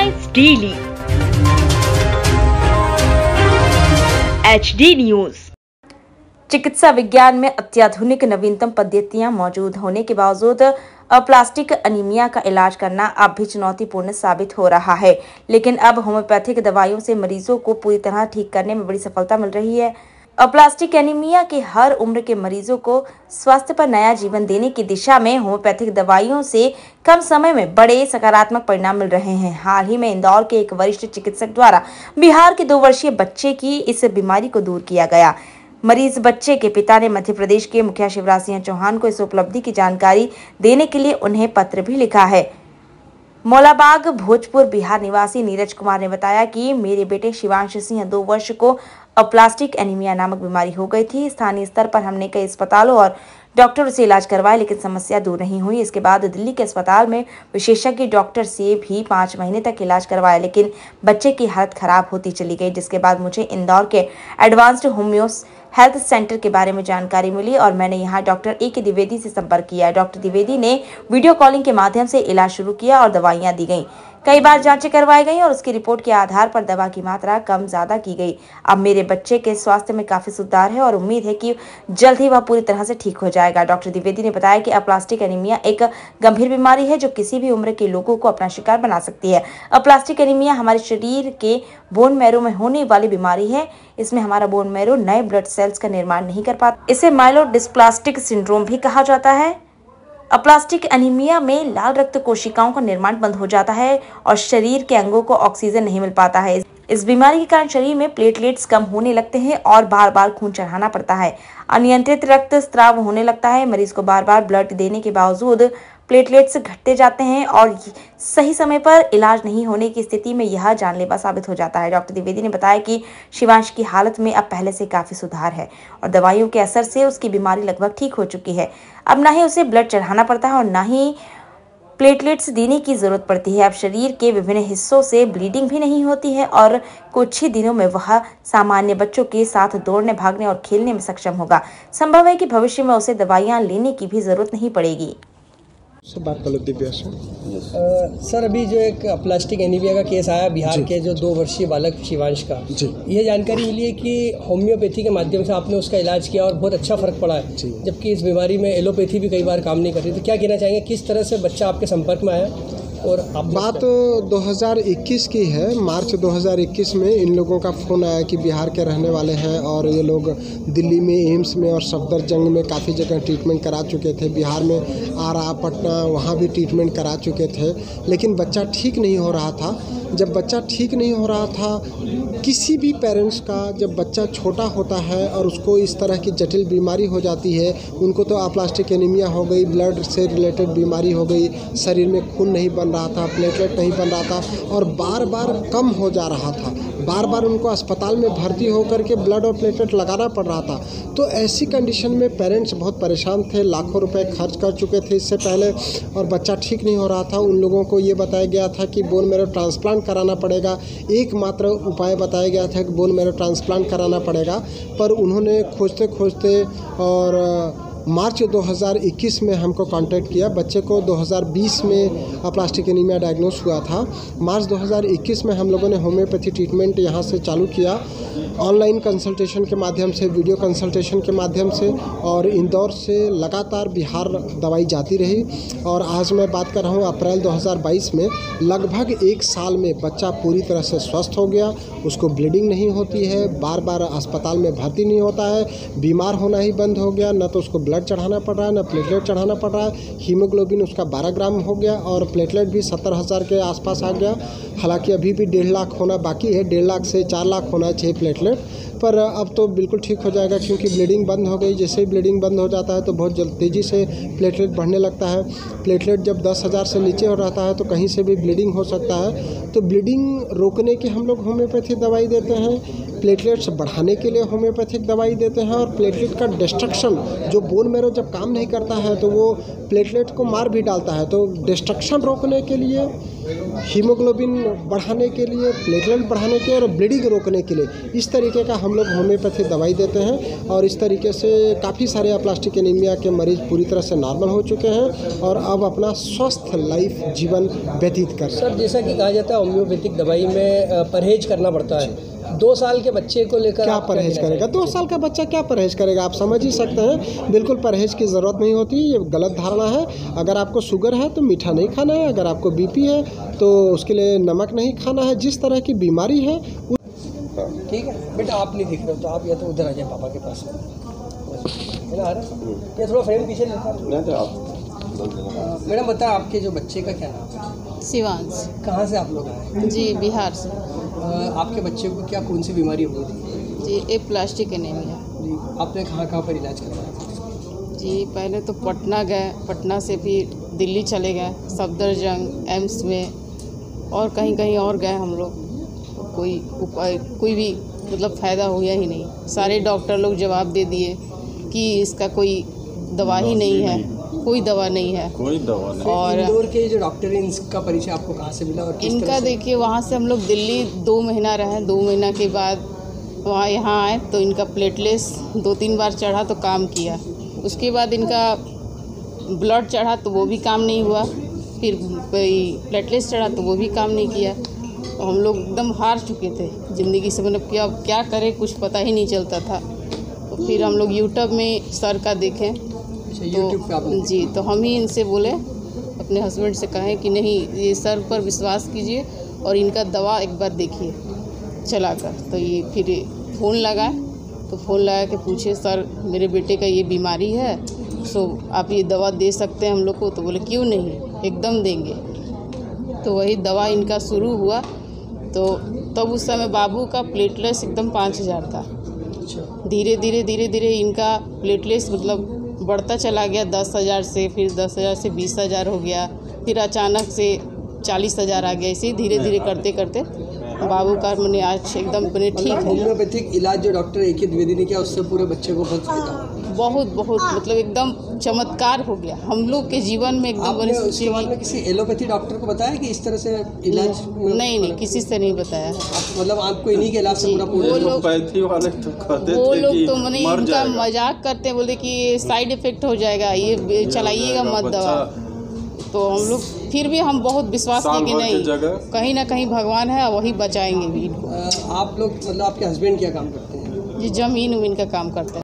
Headlines daily HD news. चिकित्सा विज्ञान में अत्याधुनिक नवीनतम पद्धतियां मौजूद होने के बावजूद अप्लास्टिक एनीमिया का इलाज करना अब भी चुनौतीपूर्ण साबित हो रहा है। लेकिन अब होम्योपैथिक दवाइयों से मरीजों को पूरी तरह ठीक करने में बड़ी सफलता मिल रही है। अप्लास्टिक एनीमिया के हर उम्र के मरीजों को स्वास्थ्य पर नया जीवन देने की दिशा में होम्योपैथिक दवाइयों से कम समय में बड़े सकारात्मक परिणाम मिल रहे हैं। हाल ही में इंदौर के एक वरिष्ठ चिकित्सक द्वारा बिहार के 2 वर्षीय बच्चे की इस बीमारी को दूर किया गया। मरीज बच्चे के पिता ने मध्य प्रदेश के मुखिया शिवराज सिंह चौहान को इस उपलब्धि की जानकारी देने के लिए उन्हें पत्र भी लिखा है। मौलाबाग भोजपुर बिहार निवासी नीरज कुमार ने बताया कि मेरे बेटे शिवांश सिंह 2 वर्ष को अप्लास्टिक एनीमिया नामक बीमारी हो गई थी। स्थानीय स्तर पर हमने कई अस्पतालों और डॉक्टरों से इलाज करवाया, लेकिन समस्या दूर नहीं हुई। इसके बाद दिल्ली के अस्पताल में विशेषज्ञ डॉक्टर से भी 5 महीने तक इलाज करवाया, लेकिन बच्चे की हालत खराब होती चली गई। जिसके बाद मुझे इंदौर के एडवांस्ड होम्यो हेल्थ सेंटर के बारे में जानकारी मिली और मैंने यहां डॉक्टर A.K. द्विवेदी से संपर्क किया। डॉक्टर द्विवेदी ने वीडियो कॉलिंग के माध्यम से इलाज शुरू किया और दवाइयां दी गईं। कई बार जांचें करवाई गईं और उसकी रिपोर्ट के आधार पर दवा की मात्रा कम ज्यादा की गई। अब मेरे बच्चे के स्वास्थ्य में काफी सुधार है और उम्मीद है कि जल्द ही वह पूरी तरह से ठीक हो जाएगा। डॉक्टर द्विवेदी ने बताया कि अप्लास्टिक एनीमिया एक गंभीर बीमारी है जो किसी भी उम्र के लोगों को अपना शिकार बना सकती है। अप्लास्टिक एनीमिया हमारे शरीर के बोन मैरो में होने वाली बीमारी है। इसमें हमारा बोन मैरो नए ब्लड सेल्स का निर्माण नहीं कर पाता। इसे माइलोडिस्प्लास्टिक सिंड्रोम भी कहा जाता है। अप्लास्टिक एनीमिया में लाल रक्त कोशिकाओं का निर्माण बंद हो जाता है और शरीर के अंगों को ऑक्सीजन नहीं मिल पाता है। इस बीमारी के कारण शरीर में प्लेटलेट्स कम होने लगते हैं और बार बार खून चढ़ाना पड़ता है। अनियंत्रित रक्त स्राव होने लगता है। मरीज को बार बार ब्लड देने के बावजूद प्लेटलेट्स घटते जाते हैं और सही समय पर इलाज नहीं होने की स्थिति में यह जानलेवा साबित हो जाता है। डॉक्टर द्विवेदी ने बताया कि शिवांश की हालत में अब पहले से काफी सुधार है और दवाइयों के असर से उसकी बीमारी लगभग ठीक हो चुकी है। अब ना ही उसे ब्लड चढ़ाना पड़ता है और ना ही प्लेटलेट्स देने की जरूरत पड़ती है। अब शरीर के विभिन्न हिस्सों से ब्लीडिंग भी नहीं होती है और कुछ ही दिनों में वह सामान्य बच्चों के साथ दौड़ने, भागने और खेलने में सक्षम होगा। संभव है कि भविष्य में उसे दवाइयां लेने की भी जरूरत नहीं पड़ेगी। से बात कर लो दिव्या से। सर, अभी जो एक प्लास्टिक एनीमिया का केस आया बिहार के जो 2 वर्षीय बालक शिवांश का, ये जानकारी मिली है कि होम्योपैथी के माध्यम से आपने उसका इलाज किया और बहुत अच्छा फर्क पड़ा है, जबकि इस बीमारी में एलोपैथी भी कई बार काम नहीं कर रही। तो क्या कहना चाहेंगे, किस तरह से बच्चा आपके संपर्क में आया? और बात 2021 की है। मार्च 2021 में इन लोगों का फ़ोन आया कि बिहार के रहने वाले हैं और ये लोग दिल्ली में एम्स में और सफदरजंग में काफ़ी जगह ट्रीटमेंट करा चुके थे। बिहार में आरा, पटना, वहाँ भी ट्रीटमेंट करा चुके थे, लेकिन बच्चा ठीक नहीं हो रहा था। जब बच्चा ठीक नहीं हो रहा था, किसी भी पेरेंट्स का जब बच्चा छोटा होता है और उसको इस तरह की जटिल बीमारी हो जाती है, उनको तो अप्लास्टिक एनीमिया हो गई, ब्लड से रिलेटेड बीमारी हो गई, शरीर में खून नहीं बन रहा था, प्लेटलेट नहीं बन रहा था और बार बार कम हो जा रहा था। बार बार उनको अस्पताल में भर्ती होकर के ब्लड और प्लेटलेट लगाना पड़ रहा था। तो ऐसी कंडीशन में पेरेंट्स बहुत परेशान थे, लाखों रुपए खर्च कर चुके थे इससे पहले और बच्चा ठीक नहीं हो रहा था। उन लोगों को ये बताया गया था कि बोन मैरो ट्रांसप्लांट कराना पड़ेगा। एकमात्र उपाय बताया गया था कि बोन मैरो ट्रांसप्लांट कराना पड़ेगा, पर उन्होंने खोजते खोजते और मार्च 2021 में हमको कांटेक्ट किया। बच्चे को 2020 में अप्लास्टिक एनीमिया डायग्नोस हुआ था। मार्च 2021 में हम लोगों ने होम्योपैथी ट्रीटमेंट यहाँ से चालू किया, ऑनलाइन कंसल्टेशन के माध्यम से, वीडियो कंसल्टेशन के माध्यम से, और इंदौर से लगातार बिहार दवाई जाती रही। और आज मैं बात कर रहा हूँ अप्रैल 2022 में, लगभग 1 साल में बच्चा पूरी तरह से स्वस्थ हो गया। उसको ब्लीडिंग नहीं होती है, बार बार अस्पताल में भर्ती नहीं होता है, बीमार होना ही बंद हो गया। न तो उसको ब्लड चढ़ाना पड़ रहा है, न प्लेटलेट चढ़ाना पड़ रहा है। हीमोग्लोबिन उसका 12 ग्राम हो गया और प्लेटलेट भी 70,000 के आसपास आ गया। हालांकि अभी भी 1.5 लाख होना बाकी है, 1.5 लाख से 4 लाख होना चाहिए प्लेटलेट, पर अब तो बिल्कुल ठीक हो जाएगा क्योंकि ब्लीडिंग बंद हो गई। जैसे ही ब्लीडिंग बंद हो जाता है तो बहुत तेज़ी से प्लेटलेट बढ़ने लगता है। प्लेटलेट जब 10,000 से नीचे हो रहता है तो कहीं से भी ब्लीडिंग हो सकता है। तो ब्लीडिंग रोकने की हम लोग होम्योपैथी दवाई देते हैं। प्लेटलेट्स बढ़ाने के लिए होम्योपैथिक दवाई देते हैं, और प्लेटलेट का डिस्ट्रक्शन, जो बोन मैरो जब काम नहीं करता है तो वो प्लेटलेट को मार भी डालता है, तो डिस्ट्रक्शन रोकने के लिए, हीमोग्लोबिन बढ़ाने के लिए, प्लेटलेट बढ़ाने के और ब्लीडिंग रोकने के लिए इस तरीके का हम लोग होम्योपैथी दवाई देते हैं। और इस तरीके से काफ़ी सारे अप्लास्टिक एनीमिया के मरीज पूरी तरह से नॉर्मल हो चुके हैं और अब अपना स्वस्थ लाइफ जीवन व्यतीत कर रहे हैं। सर, जैसा कि कहा जाता है होम्योपैथिक दवाई में परहेज करना पड़ता है, 2 साल के बच्चे को लेकर क्या परहेज करेगा? 2 साल का बच्चा क्या परहेज करेगा? आप समझ ही सकते हैं, बिल्कुल परहेज की ज़रूरत नहीं होती। ये गलत धारणा है। अगर आपको शुगर है तो मीठा नहीं खाना है, अगर आपको बीपी है तो उसके लिए नमक नहीं खाना है। जिस तरह की बीमारी है ठीक है बेटा, आप नहीं दिख रहे हो तो आप या तो उधर आ जाए पापा के पास, है ना? आ रहा है या थोड़ा फ्रेम पीछे लेता है। मैडम बता, आपके जो बच्चे का क्या नाम है? शिवांश। कहाँ से आप लोग आए? जी, बिहार से। आपके बच्चे को क्या कौन सी बीमारी हो गई थी? जी, प्लास्टिक एनीमिया। जी, आपने कहाँ पर इलाज करवाया? जी, पहले तो पटना गए, पटना से फिर दिल्ली चले गए, सफदरजंग, एम्स में और कहीं कहीं और गए हम लोग। कोई उपाय, कोई भी मतलब फ़ायदा हुआ ही नहीं। सारे डॉक्टर लोग जवाब दे दिए कि इसका कोई दवा ही नहीं है, कोई दवा नहीं है, कोई दवा नहीं। और इंदौर के जो डॉक्टर हैं, इनका परिचय आपको कहाँ से मिला? और इनका देखिए, वहाँ से हम लोग दिल्ली 2 महीना रहे, 2 महीना के बाद वहाँ यहाँ आए तो इनका प्लेटलेट्स 2-3 बार चढ़ा तो काम किया। उसके बाद इनका ब्लड चढ़ा तो वो भी काम नहीं हुआ, फिर कोई प्लेटलेट्स चढ़ा तो वो भी काम नहीं किया। तो हम लोग एकदम हार चुके थे ज़िंदगी से, मतलब क्या करें, कुछ पता ही नहीं चलता था। तो फिर हम लोग यूट्यूब में सर का देखें तो जी, तो हम ही इनसे बोले, अपने हस्बैंड से कहें कि नहीं, ये सर पर विश्वास कीजिए और इनका दवा एक बार देखिए चलाकर। तो ये फिर फ़ोन लगा, तो फ़ोन लगा के पूछे, सर मेरे बेटे का ये बीमारी है, सो आप ये दवा दे सकते हैं हम लोग को? तो बोले क्यों नहीं, एकदम देंगे। तो वही दवा इनका शुरू हुआ। तो तब उस समय बाबू का प्लेटलेट्स एकदम 5000 था। धीरे धीरे इनका प्लेटलेट्स मतलब बढ़ता चला गया, 10,000 से, फिर 10,000 से 20,000 हो गया, फिर अचानक से 40,000 आ गया। इसे धीरे धीरे करते करते बाबू का मैंने आज एकदम मैंने ठीक है। होम्योपैथिक इलाज जो डॉक्टर एक द्विवेदी ने किया, उससे पूरे बच्चे को बहुत फायदा, बहुत मतलब एकदम चमत्कार हो गया हम लोग के जीवन में। एकदम आपने उसके बाद में किसी एलोपैथी डॉक्टर को बताया कि इस तरह से इलाज? नहीं, किसी से नहीं बताया। मतलब आपको इन्हीं के इलाज से पूरा वो लोग तो मैंने इनका मजाक करते हैं, बोलते कि साइड इफेक्ट हो जाएगा, ये चलाइएगा मत दवा। तो हम लोग फिर भी हम बहुत विश्वास किए कि नहीं, कहीं ना कहीं भगवान है, वही बचाएंगे भी इनको। आप लोग मतलब आपके हस्बैंड क्या काम करते हैं? जी, जमीन का काम करते हैं।